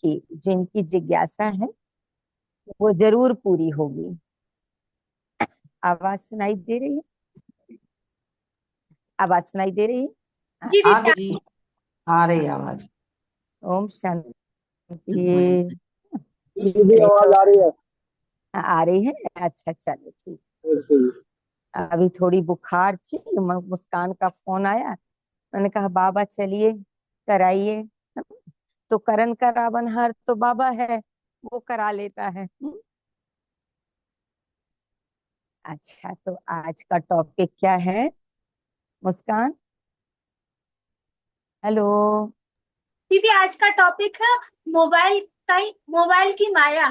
देखिए, जिनकी जिज्ञासा है वो जरूर पूरी होगी। आवाज सुनाई दे रही है? आवाज सुनाई दे रही है? हाँ, जी हाँ दीदी। दीदी, आ रही है आवाज। ओम शांति। दीदी ये तो आवाज आ रही है। आ रही है। अच्छा, चलो ठीक। बिल्कुल। अभी थोड़ी बुखार थी, मुस्कान का फोन आया। मैंने कहा बाबा चलिए कराइए। तो करण का रावणहार तो बाबा है, वो करा लेता है। अच्छा, तो आज का टॉपिक क्या है मुस्कान? हेलो। दीदी आज का टॉपिक है मोबाइल की माया।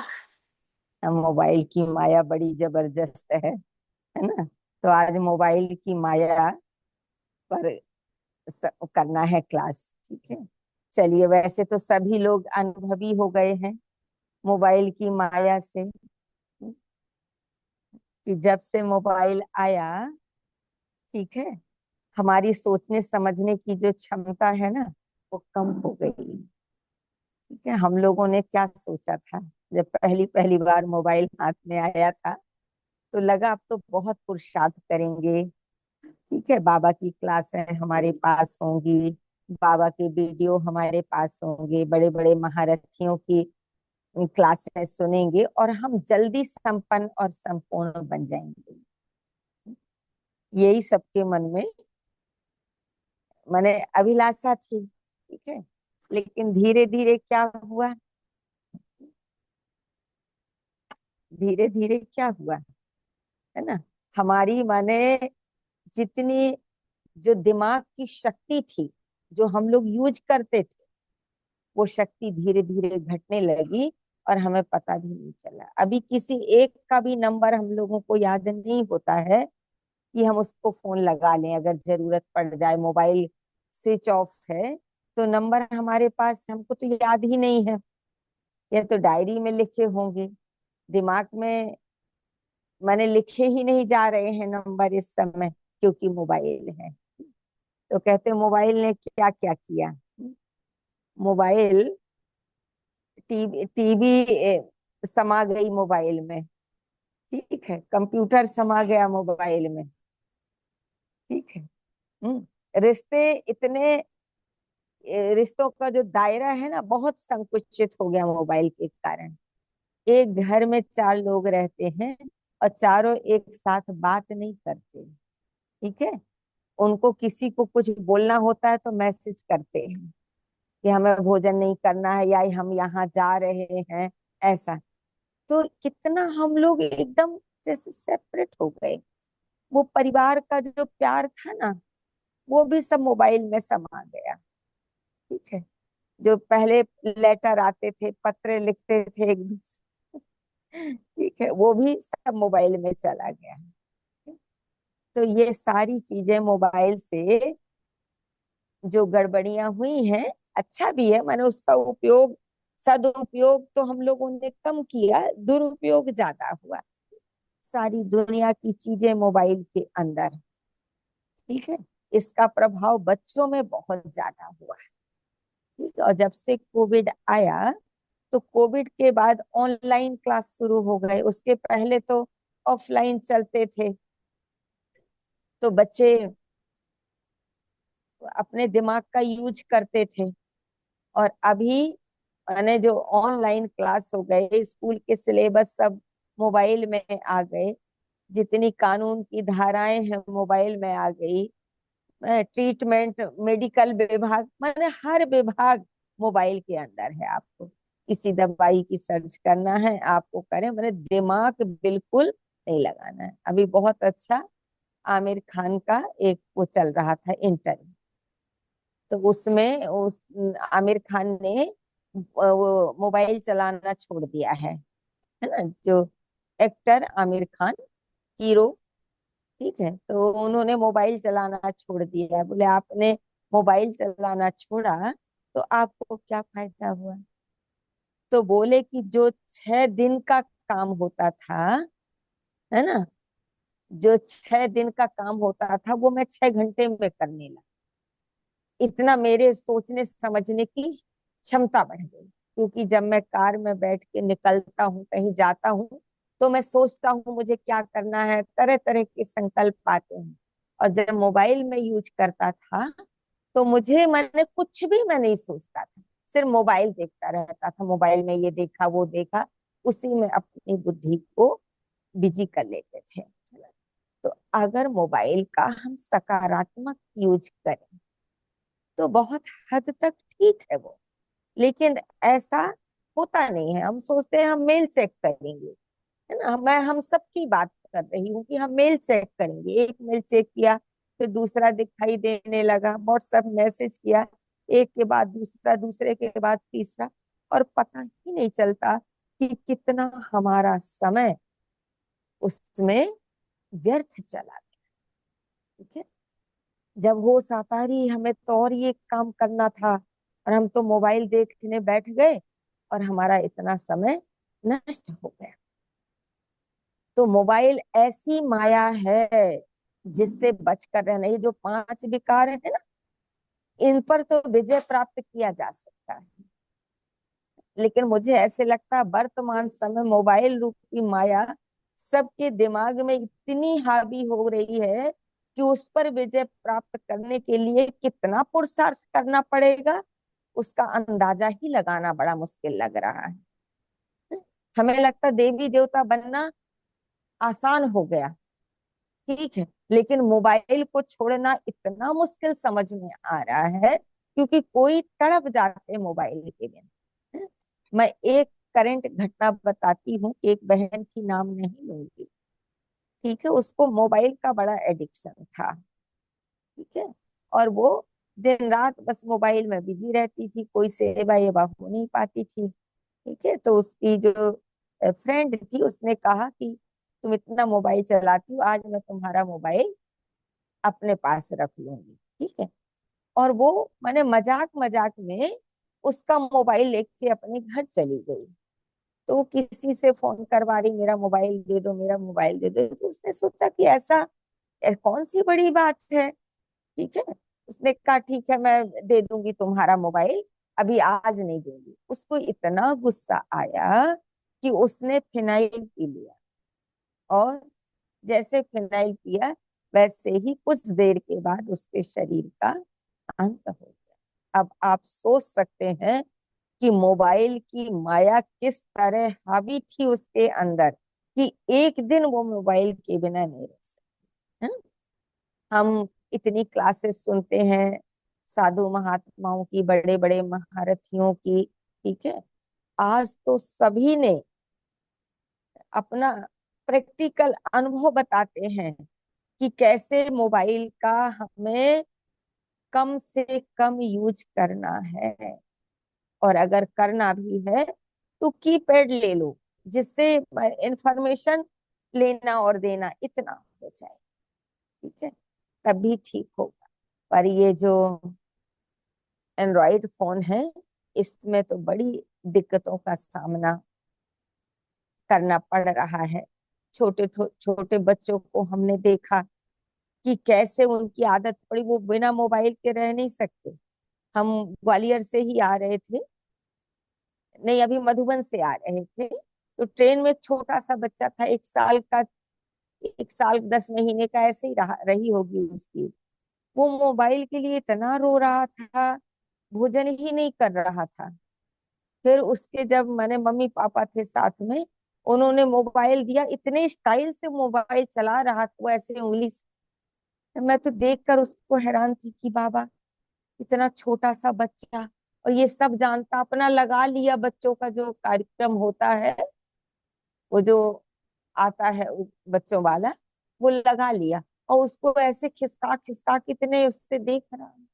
मोबाइल की माया बड़ी जबरदस्त है ना? तो आज मोबाइल की माया पर करना है क्लास, ठीक है। चलिए, वैसे तो सभी लोग अनुभवी हो गए हैं मोबाइल की माया से, कि जब से मोबाइल आया, ठीक है, हमारी सोचने समझने की जो क्षमता है ना, वो कम हो गई। ठीक है, हम लोगों ने क्या सोचा था जब पहली पहली बार मोबाइल हाथ में आया था? तो लगा अब तो बहुत पुरुषार्थ करेंगे। ठीक है, बाबा की क्लासें हमारे पास होंगी, बाबा के वीडियो हमारे पास होंगे, बड़े बड़े महारथियों की क्लासें सुनेंगे और हम जल्दी संपन्न और संपूर्ण बन जाएंगे। यही सबके मन में माने अभिलाषा थी। ठीक है, लेकिन धीरे धीरे क्या हुआ? धीरे धीरे क्या हुआ, है ना? हमारी माने जितनी जो दिमाग की शक्ति थी, जो हम लोग यूज करते थे, वो शक्ति धीरे धीरे घटने लगी और हमें पता भी नहीं चला। अभी किसी एक का भी नंबर हम लोगों को याद नहीं होता है कि हम उसको फोन लगा लें अगर जरूरत पड़ जाए। मोबाइल स्विच ऑफ है तो नंबर हमारे पास हमको तो याद ही नहीं है, या तो डायरी में लिखे होंगे, दिमाग में माने लिखे ही नहीं जा रहे हैं नंबर इस समय, क्योंकि मोबाइल है। तो कहते हैं मोबाइल ने क्या क्या किया। मोबाइल टीवी टीवी समा गई मोबाइल में। ठीक है, कंप्यूटर समा गया मोबाइल में। ठीक है। रिश्ते इतने रिश्तों का जो दायरा है ना, बहुत संकुचित हो गया मोबाइल के कारण। एक घर में चार लोग रहते हैं और चारों एक साथ बात नहीं करते। ठीक है, उनको किसी को कुछ बोलना होता है तो मैसेज करते हैं कि हमें भोजन नहीं करना है या हम यहाँ जा रहे हैं, ऐसा। तो कितना हम लोग एकदम जैसे सेपरेट हो गए। वो परिवार का जो प्यार था ना, वो भी सब मोबाइल में समा गया। ठीक है, जो पहले लेटर आते थे, पत्र लिखते थे एक दूसरे, ठीक है, वो भी सब मोबाइल में चला गया। तो ये सारी चीजें मोबाइल से जो गड़बड़ियां हुई हैं, अच्छा भी है, माने उसका उपयोग, सदुपयोग तो हम लोगों ने कम किया, दुरुपयोग ज्यादा हुआ। सारी दुनिया की चीजें मोबाइल के अंदर। ठीक है, इसका प्रभाव बच्चों में बहुत ज्यादा हुआ है। ठीक है, और जब से कोविड आया, तो कोविड के बाद ऑनलाइन क्लास शुरू हो गए। उसके पहले तो ऑफलाइन चलते थे, तो बच्चे अपने दिमाग का यूज करते थे। और अभी माने जो ऑनलाइन क्लास हो गए, स्कूल के सिलेबस सब मोबाइल में आ गए, जितनी कानून की धाराएं हैं मोबाइल में आ गई, ट्रीटमेंट, मेडिकल विभाग, माने हर विभाग मोबाइल के अंदर है। आपको किसी दवाई की सर्च करना है, आपको करें, माने दिमाग बिल्कुल नहीं लगाना है। अभी बहुत अच्छा आमिर खान का एक वो चल रहा था इंटरव्यू, तो उसमें उस आमिर खान ने वो मोबाइल चलाना छोड़ दिया है ना? जो एक्टर आमिर खान, हीरो, ठीक है, तो उन्होंने मोबाइल चलाना छोड़ दिया है। बोले आपने मोबाइल चलाना छोड़ा तो आपको क्या फायदा हुआ? तो बोले कि जो 6 दिन का काम होता था, है ना, जो 6 दिन का काम होता था वो मैं 6 घंटे में करने लगा। इतना मेरे सोचने समझने की क्षमता बढ़ गई। क्योंकि जब मैं कार में बैठ के निकलता हूँ, कहीं जाता हूँ, तो मैं सोचता हूँ मुझे क्या करना है, तरह तरह के संकल्प आते हैं। और जब मोबाइल में यूज करता था तो मुझे, मैंने कुछ भी मैं नहीं सोचता था, सिर्फ मोबाइल देखता रहता था, मोबाइल में ये देखा वो देखा, उसी में अपनी बुद्धि को बिजी कर लेते थे। तो अगर मोबाइल का हम सकारात्मक यूज करें तो बहुत हद तक ठीक है वो, लेकिन ऐसा होता नहीं है। हम सोचते हैं हम मेल चेक करेंगे, है ना। मैं हम सबकी बात कर रही हूँ कि हम मेल चेक करेंगे। एक मेल चेक किया, फिर दूसरा दिखाई देने लगा, व्हाट्सएप मैसेज किया, एक के बाद दूसरा, दूसरे के बाद तीसरा, और पता ही नहीं चलता कि कितना हमारा समय उसमें व्यर्थ चला गया। ठीक है, जब होश आता रही हमें तो और ये काम करना था, और हम तो मोबाइल देखने बैठ गए और हमारा इतना समय नष्ट हो गया। तो मोबाइल ऐसी माया है जिससे बचकर रहना। ये जो पांच विकार है ना, इन पर तो विजय प्राप्त किया जा सकता है, लेकिन मुझे ऐसे लगता है वर्तमान समय मोबाइल रूपी माया सबके दिमाग में इतनी हावी हो रही है कि उस पर विजय प्राप्त करने के लिए कितना पुरुषार्थ करना पड़ेगा, उसका अंदाजा ही लगाना बड़ा मुश्किल लग रहा है। हमें लगता देवी देवता बनना आसान हो गया, ठीक है, लेकिन मोबाइल को छोड़ना इतना मुश्किल समझ में आ रहा है, क्योंकि कोई तड़प जाते हैं मोबाइल के बिना। मैं एक करंट घटना बताती हूँ कि एक बहन थी, नाम नहीं लूंगी, ठीक है, उसको मोबाइल का बड़ा एडिक्शन था। ठीक है, और वो दिन रात बस मोबाइल में बिजी रहती थी, कोई सेवा एवा हो नहीं पाती थी। ठीक है, तो उसकी जो फ्रेंड थी उसने कहा कि तुम इतना मोबाइल चलाती हो, आज मैं तुम्हारा मोबाइल अपने पास रख लूंगी। ठीक है, और वो मैंने मजाक मजाक में उसका मोबाइल लेके अपने घर चली गई। तो वो किसी से फोन करवा रही, मेरा मोबाइल दे दो, मेरा मोबाइल दे दो। तो उसने सोचा कि ऐसा कौन सी बड़ी बात है। ठीक है, उसने कहा ठीक है मैं दे दूंगी तुम्हारा मोबाइल, अभी आज नहीं दूंगी। उसको इतना गुस्सा आया कि उसने फिनाइल पी लिया, और जैसे फिनाइल पिया वैसे ही कुछ देर के बाद उसके शरीर का अंत हो गया। अब आप सोच सकते हैं कि मोबाइल की माया किस तरह हावी थी उसके अंदर, कि एक दिन वो मोबाइल के बिना नहीं रह सकते हैं। हम इतनी क्लासेस सुनते हैं साधु महात्माओं की, बड़े बड़े महारथियों की, ठीक है, आज तो सभी ने अपना प्रैक्टिकल अनुभव बताते हैं कि कैसे मोबाइल का हमें कम से कम यूज करना है। और अगर करना भी है तो कीपैड ले लो, जिससे इंफॉर्मेशन लेना और देना इतना हो जाए, ठीक है, तभी ठीक होगा। पर ये जो एंड्रॉइड फोन है, इसमें तो बड़ी दिक्कतों का सामना करना पड़ रहा है। छोटे बच्चों को हमने देखा कि कैसे उनकी आदत पड़ी, वो बिना मोबाइल के रह नहीं सकते। हम ग्वालियर से ही आ रहे थे, नहीं अभी मधुबन से आ रहे थे, तो ट्रेन में एक छोटा सा बच्चा था, 1 साल का, 1 साल 10 महीने का, ऐसे ही रही होगी उसकी। वो मोबाइल के लिए इतना रो रहा था, भोजन ही नहीं कर रहा था। फिर उसके जब मैंने, मम्मी पापा थे साथ में, उन्होंने मोबाइल दिया, इतने स्टाइल से मोबाइल चला रहा था वो, ऐसे उंगली से। मैं तो देखकर उसको हैरान थी कि बाबा, इतना छोटा सा बच्चा और ये सब जानता, अपना लगा लिया। बच्चों का जो कार्यक्रम होता है, वो जो आता है बच्चों वाला, वो लगा लिया, और उसको ऐसे खिसका खिसका कितने उससे देख रहा है।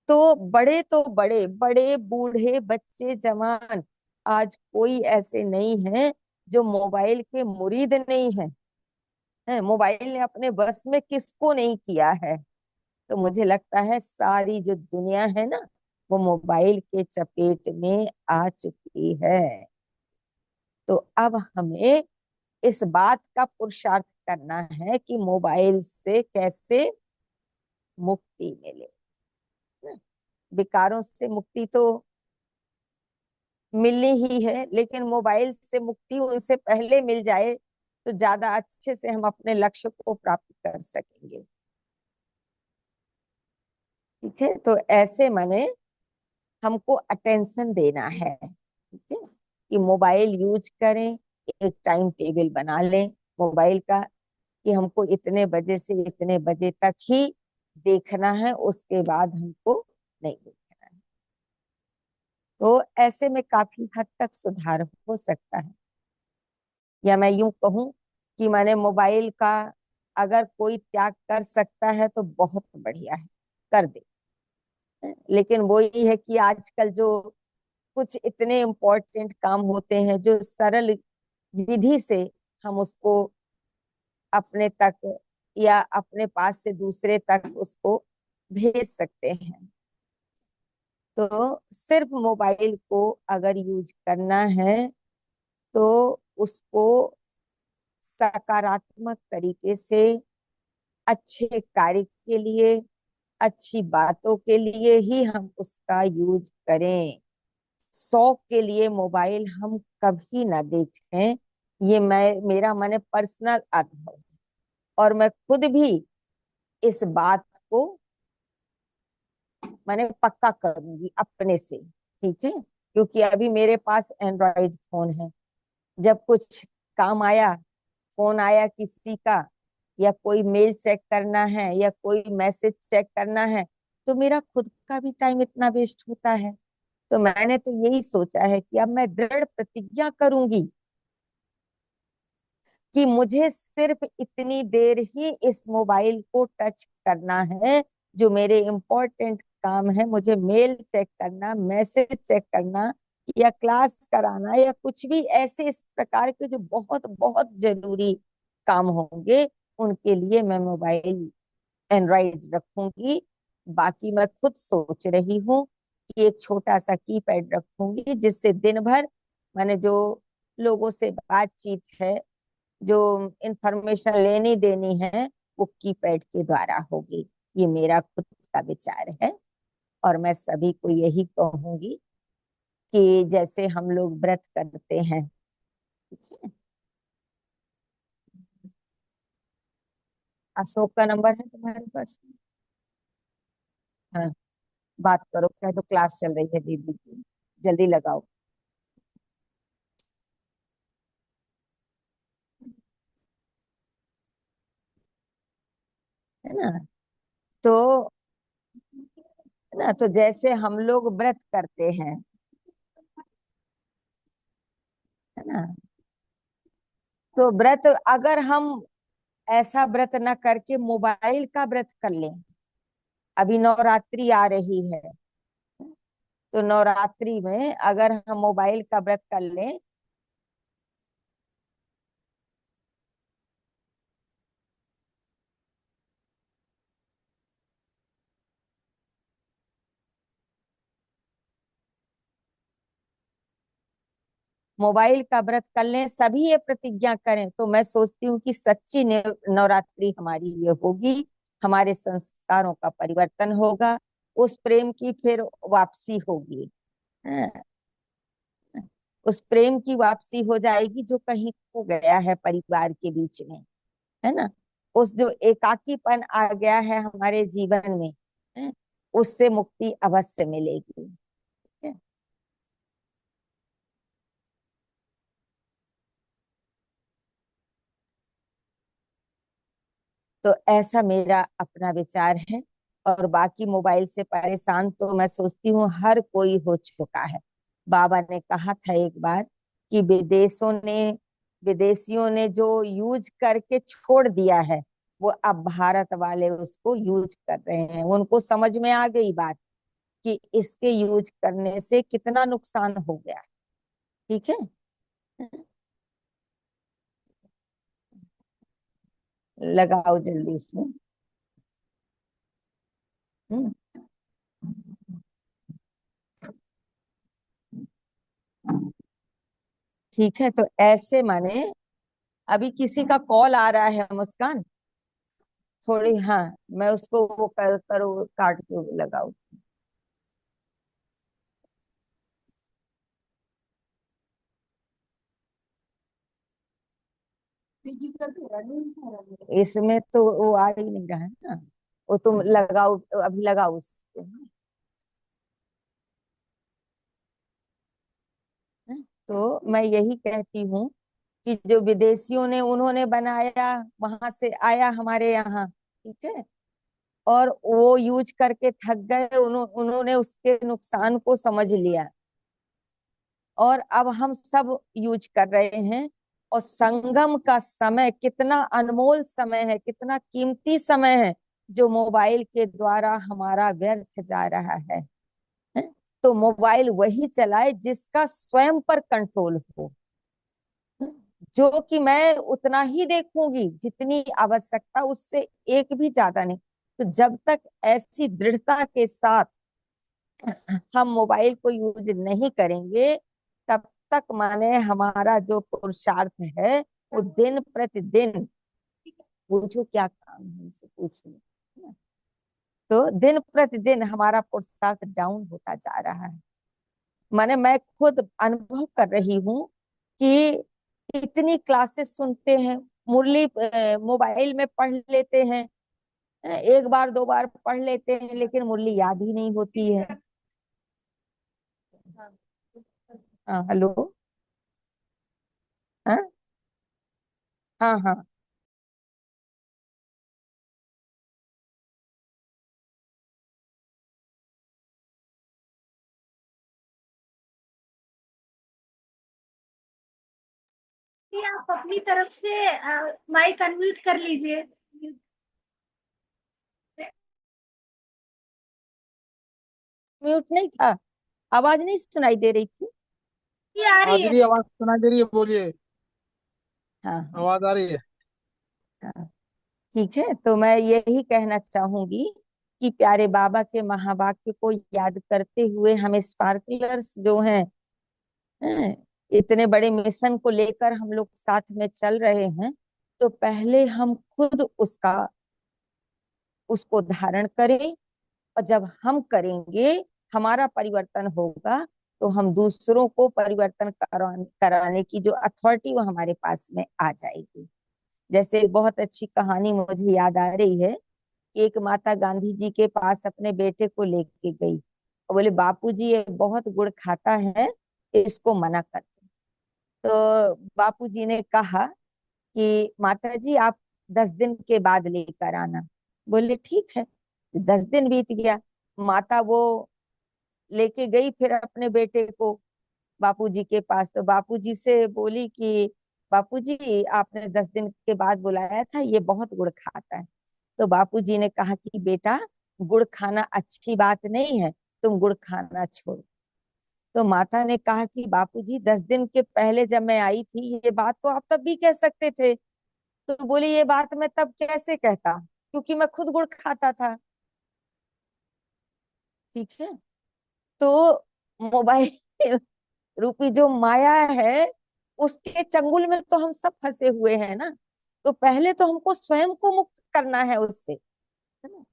तो बड़े बड़े बूढ़े बच्चे जवान, आज कोई ऐसे नहीं है जो मोबाइल के मुरीद नहीं है, मोबाइल ने अपने बस में किसको नहीं किया है। तो मुझे लगता है सारी जो दुनिया है ना, वो मोबाइल के चपेट में आ चुकी है। तो अब हमें इस बात का पुरुषार्थ करना है कि मोबाइल से कैसे मुक्ति मिले। ना? विकारों से मुक्ति तो मिलनी ही है, लेकिन मोबाइल से मुक्ति उनसे पहले मिल जाए तो ज्यादा अच्छे से हम अपने लक्ष्य को प्राप्त कर सकेंगे। ठीक है, तो ऐसे माने हमको अटेंशन देना है। ठीक है, कि मोबाइल यूज करें, एक टाइम टेबल बना लें मोबाइल का, कि हमको इतने बजे से इतने बजे तक ही देखना है, उसके बाद हमको नहीं देखना है। तो ऐसे में काफी हद तक सुधार हो सकता है। या मैं यूं कहूं कि मैंने मोबाइल का अगर कोई त्याग कर सकता है तो बहुत बढ़िया है, कर दे। लेकिन वो ही है कि आजकल जो कुछ इतने इम्पोर्टेंट काम होते हैं जो सरल विधि से हम उसको अपने तक या अपने पास से दूसरे तक उसको भेज सकते हैं। तो सिर्फ मोबाइल को अगर यूज करना है तो उसको सकारात्मक तरीके से, अच्छे कार्य के लिए, अच्छी बातों के लिए ही हम उसका यूज करें। शौक के लिए मोबाइल हम कभी ना देखें। ये मेरा मैंने पर्सनल अनुभव है, और मैं खुद भी इस बात को मैंने पक्का करूंगी अपने से। ठीक है, क्योंकि अभी मेरे पास एंड्रॉइड फोन है। जब कुछ काम आया, फोन आया किसी का, या कोई मेल चेक करना है या कोई मैसेज चेक करना है, तो मेरा खुद का भी टाइम इतना वेस्ट होता है। तो मैंने तो यही सोचा है कि अब मैं दृढ़ प्रतिज्ञा करूंगी कि मुझे सिर्फ इतनी देर ही इस मोबाइल को टच करना है जो मेरे इम्पोर्टेंट काम है। मुझे मेल चेक करना, मैसेज चेक करना, या क्लास कराना, या कुछ भी ऐसे इस प्रकार के जो बहुत बहुत जरूरी काम होंगे, उनके लिए मैं मोबाइल एंड्रॉइड रखूंगी। बाकी मैं खुद सोच रही हूँ कि एक छोटा सा कीपैड रखूंगी, जिससे दिन भर मैंने जो लोगों से बातचीत है, जो इंफॉर्मेशन लेनी देनी है, वो कीपैड के द्वारा होगी। ये मेरा खुद का विचार है, और मैं सभी को यही कहूंगी कि जैसे हम लोग व्रत करते हैं। अशोक का नंबर है तुम्हारे पास? हाँ, बात करो, कह दो क्लास चल रही है दीदी की, जल्दी लगाओ। है ना? तो है ना, तो जैसे हम लोग व्रत करते हैं, है ना, तो व्रत अगर हम ऐसा व्रत न करके मोबाइल का व्रत कर लें, अभी नवरात्रि आ रही है, तो नवरात्रि में अगर हम मोबाइल का व्रत कर लें, मोबाइल का व्रत कर लें, सभी ये प्रतिज्ञा करें, तो मैं सोचती हूँ कि सच्ची नवरात्रि हमारी ये होगी। हमारे संस्कारों का परिवर्तन होगा, उस प्रेम की फिर वापसी होगी। हाँ, उस प्रेम की वापसी हो जाएगी जो कहीं खो गया है परिवार के बीच में। है ना? उस जो एकाकीपन आ गया है हमारे जीवन में, है, उससे मुक्ति अवश्य मिलेगी। ठीक है? तो ऐसा मेरा अपना विचार है। और बाकी मोबाइल से परेशान तो मैं सोचती हूँ हर कोई हो चुका है। बाबा ने कहा था एक बार कि विदेशियों ने जो यूज करके छोड़ दिया है, वो अब भारत वाले उसको यूज कर रहे हैं। उनको समझ में आ गई बात कि इसके यूज करने से कितना नुकसान हो गया। ठीक है, लगाओ जल्दी इसमें। हम्म, ठीक है, तो ऐसे माने अभी किसी का कॉल आ रहा है मुस्कान, थोड़ी, हाँ, मैं उसको वो करो, काट के लगाओ। इसमें तो वो आ ही नहीं रहा है ना। वो तुम लगाओ, अभी लगाओ उसको। तो मैं यही कहती हूँ कि जो विदेशियों ने उन्होंने बनाया, वहां से आया हमारे यहाँ, ठीक है, और वो यूज करके थक गए, उन्होंने उसके नुकसान को समझ लिया, और अब हम सब यूज कर रहे हैं। और संगम का समय कितना अनमोल समय है, कितना कीमती समय है, जो मोबाइल के द्वारा हमारा व्यर्थ जा रहा है। हैं? तो मोबाइल वही चलाए जिसका स्वयं पर कंट्रोल हो, जो कि मैं उतना ही देखूंगी जितनी आवश्यकता, उससे एक भी ज्यादा नहीं। तो जब तक ऐसी दृढ़ता के साथ हम मोबाइल को यूज नहीं करेंगे, तब तक माने हमारा जो पुरुषार्थ है वो दिन प्रतिदिन, पूछो क्या काम है उनसे पूछो, तो दिन प्रतिदिन हमारा पुरुषार्थ डाउन होता जा रहा है। माने मैं खुद अनुभव कर रही हूँ कि इतनी क्लासेस सुनते हैं, मुरली मोबाइल में पढ़ लेते हैं, एक बार दो बार पढ़ लेते हैं, लेकिन मुरली याद ही नहीं होती है। हाँ हेलो। हाँ हाँ हाँ। कि आप अपनी तरफ से माइक अनम्यूट कर लीजिए। म्यूट नहीं था, आवाज नहीं सुनाई दे रही थी। ये आ हाँ रही है। दीदी, आवाज सुनाई दे रही है, बोलिए। हाँ हाँ आवाज आ रही है। हाँ। ठीक है, तो मैं यही कहना चाहूंगी कि प्यारे बाबा के महावाक्य को याद करते हुए हम स्पार्कलर्स जो हैं, हैं, इतने बड़े मिशन को लेकर हम लोग साथ में चल रहे हैं, तो पहले हम खुद उसको धारण करें। और जब हम करेंगे, हमारा परिवर्तन होगा, तो हम दूसरों को परिवर्तन कराने की जो अथॉरिटी वो हमारे पास में आ जाएगी। जैसे एक बहुत अच्छी कहानी मुझे याद आ रही है कि एक माता गांधी जी के पास अपने बेटे को लेके गई और बोले, बापूजी ये बहुत गुड़ खाता है, इसको मना कर दो। तो बापूजी ने कहा कि माता जी आप 10 दिन के बाद लेकर आना। बोले ठीक है। 10 दिन बीत गया, माता वो लेके गई फिर अपने बेटे को बापूजी के पास। तो बापूजी से बोली कि बापूजी आपने 10 दिन के बाद बुलाया था, ये बहुत गुड़ खाता है। तो बापूजी ने कहा कि बेटा, गुड़ खाना अच्छी बात नहीं है, तुम गुड़ खाना छोड़ो। तो माता ने कहा कि बापूजी 10 दिन के पहले जब मैं आई थी, ये बात तो आप तब भी कह सकते थे। तो बोली ये बात मैं तब कैसे कहता, क्योंकि मैं खुद गुड़ खाता था। ठीक है, तो मोबाइल रूपी जो माया है, उसके चंगुल में तो हम सब फंसे हुए हैं ना। तो पहले तो हमको स्वयं को मुक्त करना है उससे, है ना।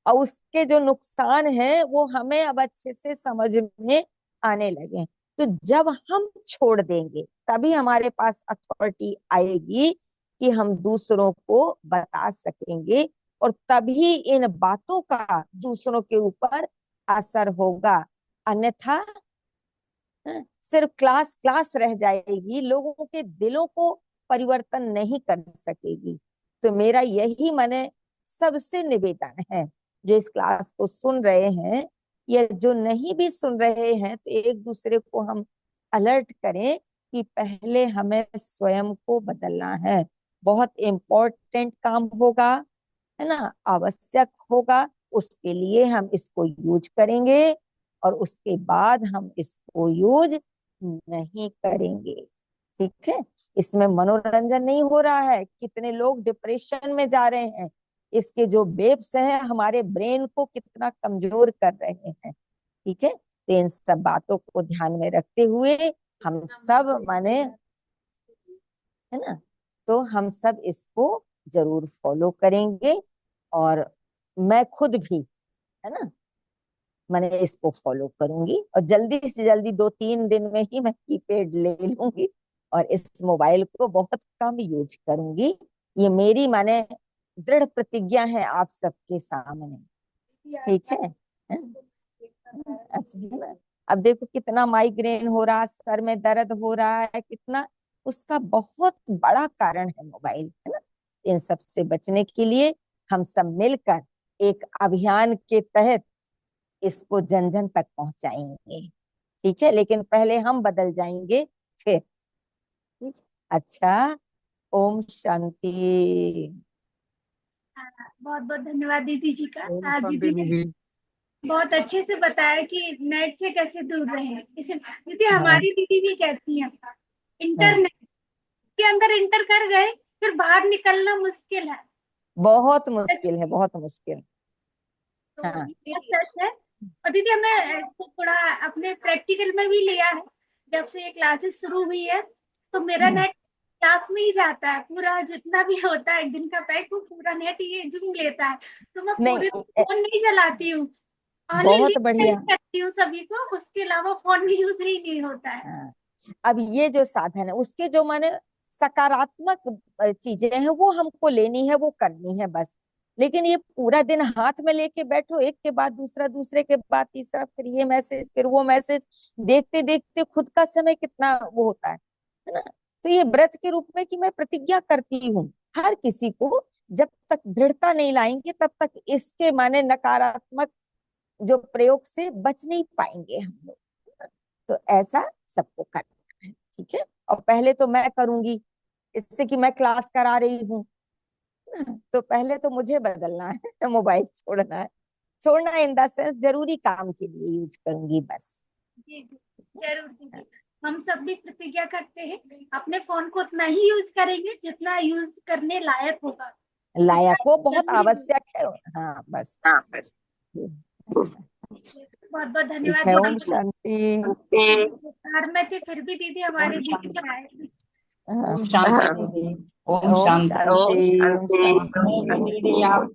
और उसके जो नुकसान है वो हमें अब अच्छे से समझ में आने लगे। तो जब हम छोड़ देंगे, तभी हमारे पास अथॉरिटी आएगी कि हम दूसरों को बता सकेंगे, और तभी इन बातों का दूसरों के ऊपर असर होगा। अन्यथा सिर्फ क्लास क्लास रह जाएगी, लोगों के दिलों को परिवर्तन नहीं कर सकेगी। तो मेरा यही माने सबसे निवेदन है, जो इस क्लास को सुन रहे हैं या जो नहीं भी सुन रहे हैं, तो एक दूसरे को हम अलर्ट करें कि पहले हमें स्वयं को बदलना है। बहुत इम्पोर्टेंट काम होगा, है ना, आवश्यक होगा। उसके लिए हम इसको यूज करेंगे, और उसके बाद हम इसको यूज नहीं करेंगे। ठीक है, इसमें मनोरंजन नहीं हो रहा है, कितने लोग डिप्रेशन में जा रहे हैं, इसके जो वेव्स हैं हमारे ब्रेन को कितना कमजोर कर रहे हैं। ठीक है, तो इन सब बातों को ध्यान में रखते हुए हम सब माने, है ना, तो हम सब इसको जरूर फॉलो करेंगे। और मैं खुद भी, है ना, मैंने इसको फॉलो करूंगी, और जल्दी से जल्दी 2-3 दिन में ही मैं कीपैड ले लूंगी, और इस मोबाइल को बहुत कम यूज करूंगी। ये मेरी माने दृढ़ प्रतिज्ञा है आप सबके सामने। ठीक है? अच्छा है ना? अब देखो कितना माइग्रेन हो रहा, सर में दर्द हो रहा है कितना, उसका बहुत बड़ा कारण है मोबाइल, है ना? इन सब से बचने के लिए हम सब मिलकर एक अभियान के तहत इसको जन जन तक पहुंचाएंगे। ठीक है, लेकिन पहले हम बदल जाएंगे फिर। ठीक है? अच्छा, ओम शांति। बहुत बहुत धन्यवाद दीदी जी का। ओम दीदी शांति ने दीदी। बहुत अच्छे से बताया कि नेट से कैसे दूर रहें। इसे दीदी, हाँ हमारी दीदी भी कहती हैं हाँ, इंटरनेट के अंदर इंटर कर गए फिर बाहर निकलना मुश्किल है। बहुत मुश्किल है, बहुत मुश्किल। तो हाँ ये सच है। और दीदी, हमने इसको थोड़ा अपने प्रैक्टिकल में भी लिया है। जब से ये क्लासेस शुरू हुई है तो मेरा नेट क्लास में ही जाता है, पूरा जितना भी होता है एक दिन का पैक वो पूरा नेट ये जूम लेता है। तो मैं नहीं, पूरे फोन नहीं चलाती हूँ। ऑनलाइन बहुत लिंक बढ़िया। सेंड करती हूँ सभी को, उसके अलावा फोन भी यूज ही नहीं होता है। हाँ, अब ये जो साधन है उसके जो माने सकारात्मक चीजें हैं वो हमको लेनी है, वो करनी है बस। लेकिन ये पूरा दिन हाथ में लेके बैठो, एक के बाद दूसरा, दूसरे के बाद तीसरा, फिर ये मैसेज फिर वो मैसेज, देखते देखते खुद का समय कितना वो होता है ना? तो ये व्रत के रूप में कि मैं प्रतिज्ञा करती हूँ हर किसी को, जब तक दृढ़ता नहीं लाएंगे तब तक इसके माने नकारात्मक जो प्रयोग से बच नहीं पाएंगे हम लोग। तो ऐसा सबको करना है। ठीक है? और पहले तो मैं करूंगी, इससे कि मैं क्लास करा रही हूँ। तो पहले तो मुझे बदलना है, मोबाइल छोड़ना है। छोड़ना इन द सेंस जरूरी काम के लिए यूज करूंगी बस। जी जी, जरूर दीदी। हम सब भी प्रतिज्ञा करते हैं अपने फोन को उतना ही यूज करेंगे जितना यूज करने लायक होगा, जितना लायक हो, बहुत जरूरी होगा। आवश्यक है। हाँ बस। अच्छा, बहुत बहुत ठीक धन्यवाद है। ओम दीदी। शांति। घर में थे फिर भी दीदी ओम हमारे बीच शांति। में आए। हाँ, ओम शांति दीदी। ओम ओम शांति। शांति। ओम नमस्ते शांति। दीदी, आप